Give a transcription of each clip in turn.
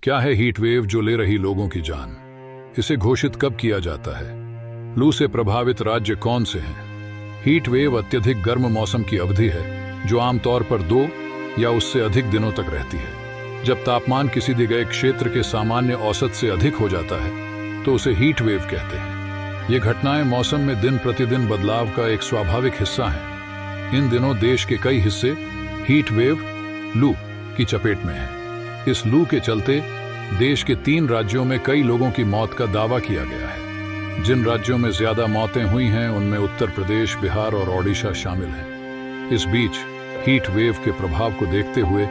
क्या है heat wave जो ले रही लोगों की जान? इसे घोषित कब किया जाता है? लू से प्रभावित राज्य कौन से हैं? हीट वेव अत्यधिक गर्म मौसम की अवधि है जो आमतौर पर 2 या उससे अधिक दिनों तक रहती है। जब तापमान किसी दिए गए क्षेत्र के सामान्य औसत से अधिक हो जाता है तो उसे हीट वेव कहते हैं। ये घटनाएं मौसम में दिन प्रतिदिन बदलाव का एक स्वाभाविक हिस्सा हैं। इन दिनों देश के कई हिस्से हीट वेव लू की चपेट में हैं। इस लू के चलते देश के 3 राज्यों में कई लोगों की मौत का दावा किया गया है। जिन राज्यों में ज्यादा मौतें हुई हैं उनमें उत्तर प्रदेश, बिहार और ओडिशा शामिल हैं। इस बीच हीट वेव के प्रभाव को देखते हुए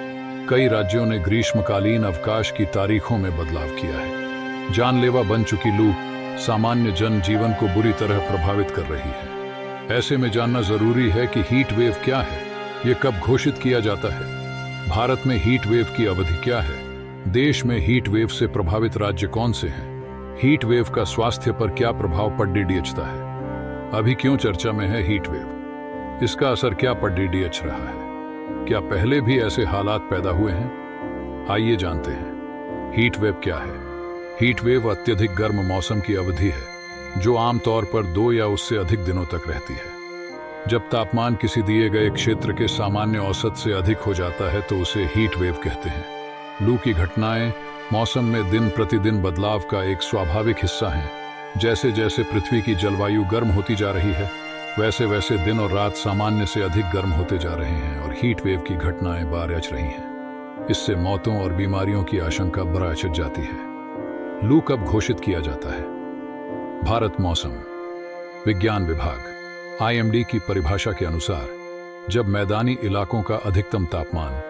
कई राज्यों ने ग्रीष्मकालीन अवकाश की तारीखों में बदलाव किया है। जानलेवा बन चुकी लू सामान्य जनजीवन को बुरी तरह प्रभावित कर रही है। ऐसे में जानना जरूरी है कि हीट वेव क्या है, ये कब घोषित किया जाता है, भारत में हीट वेव की अवधि क्या है, देश में हीट वेव से प्रभावित राज्य कौन से हैं, हीट वेव का स्वास्थ्य पर क्या प्रभाव पर डीडीएचता है। अभी क्यों चर्चा में है हीट वेव? इसका असर क्या पर डीडीएच रहा है? क्या पहले भी ऐसे हालात पैदा हुए हैं? आइए जानते हैं हीट वेव क्या है। हीट वेव अत्यधिक गर्म मौसम की अवधि है जो आमतौर पर 2 या उससे अधिक दिनों तक रहती है। जब तापमान किसी दिए गए क्षेत्र के सामान्य औसत से अधिक हो जाता है तो उसे हीट वेव कहते हैं। लू की घटनाएं मौसम में दिन प्रतिदिन बदलाव का एक स्वाभाविक हिस्सा हैं। जैसे जैसे पृथ्वी की जलवायु गर्म होती जा रही है वैसे वैसे दिन और रात सामान्य से अधिक गर्म होते जा रहे हैं और हीट वेव की घटनाएं बारिश रही हैं। इससे मौतों और बीमारियों की आशंका बढ़ जाती है। लू कब घोषित किया जाता है? भारत मौसम विज्ञान विभाग IMD की परिभाषा के अनुसार जब मैदानी इलाकों का अधिकतम तापमान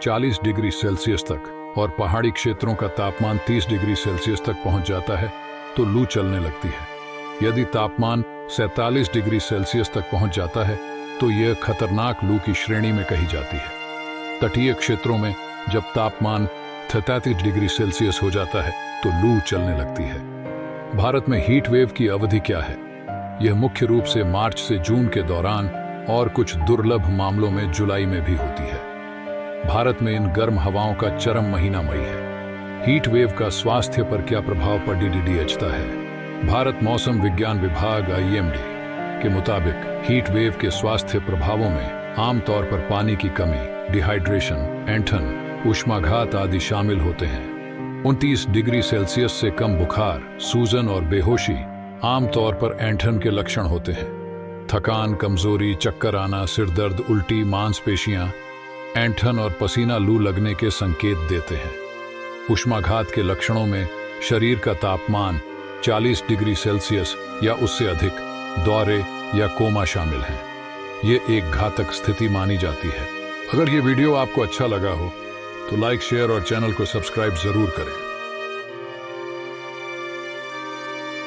40 डिग्री सेल्सियस तक और पहाड़ी क्षेत्रों का तापमान 30 डिग्री सेल्सियस तक पहुंच जाता है तो लू चलने लगती है। यदि तापमान 47 डिग्री सेल्सियस तक पहुंच जाता है तो यह खतरनाक लू की श्रेणी में कही जाती है। तटीय क्षेत्रों में जब तापमान 33 डिग्री सेल्सियस हो जाता है तो लू चलने लगती है। भारत में हीट वेव की अवधि क्या है? यह मुख्य रूप से मार्च से जून के दौरान और कुछ दुर्लभ मामलों में जुलाई में भी होती है। भारत में इन गर्म हवाओं का चरम महीना मई है। हीट वेव का स्वास्थ्य पर क्या प्रभाव पर डीडीएचता है? भारत मौसम विज्ञान विभाग IMD के मुताबिक हीट वेव के स्वास्थ्य प्रभावों में आमतौर पर पानी की कमी, डिहाइड्रेशन, ऐंठन, ऊष्माघात आदि शामिल होते हैं। 29 डिग्री सेल्सियस से कम बुखार, सूजन और बेहोशी आमतौर पर ऐंठन के लक्षण होते हैं। थकान, कमजोरी, चक्कर आना, सिरदर्द, उल्टी, मांसपेशियां, ऐंठन और पसीना लू लगने के संकेत देते हैं। ऊष्माघात के लक्षणों में शरीर का तापमान 40 डिग्री सेल्सियस या उससे अधिक, दौरे या कोमा शामिल हैं। ये एक घातक स्थिति मानी जाती है। अगर ये वीडियो आपको अच्छा लगा हो तो लाइक, शेयर और चैनल को सब्सक्राइब जरूर करें।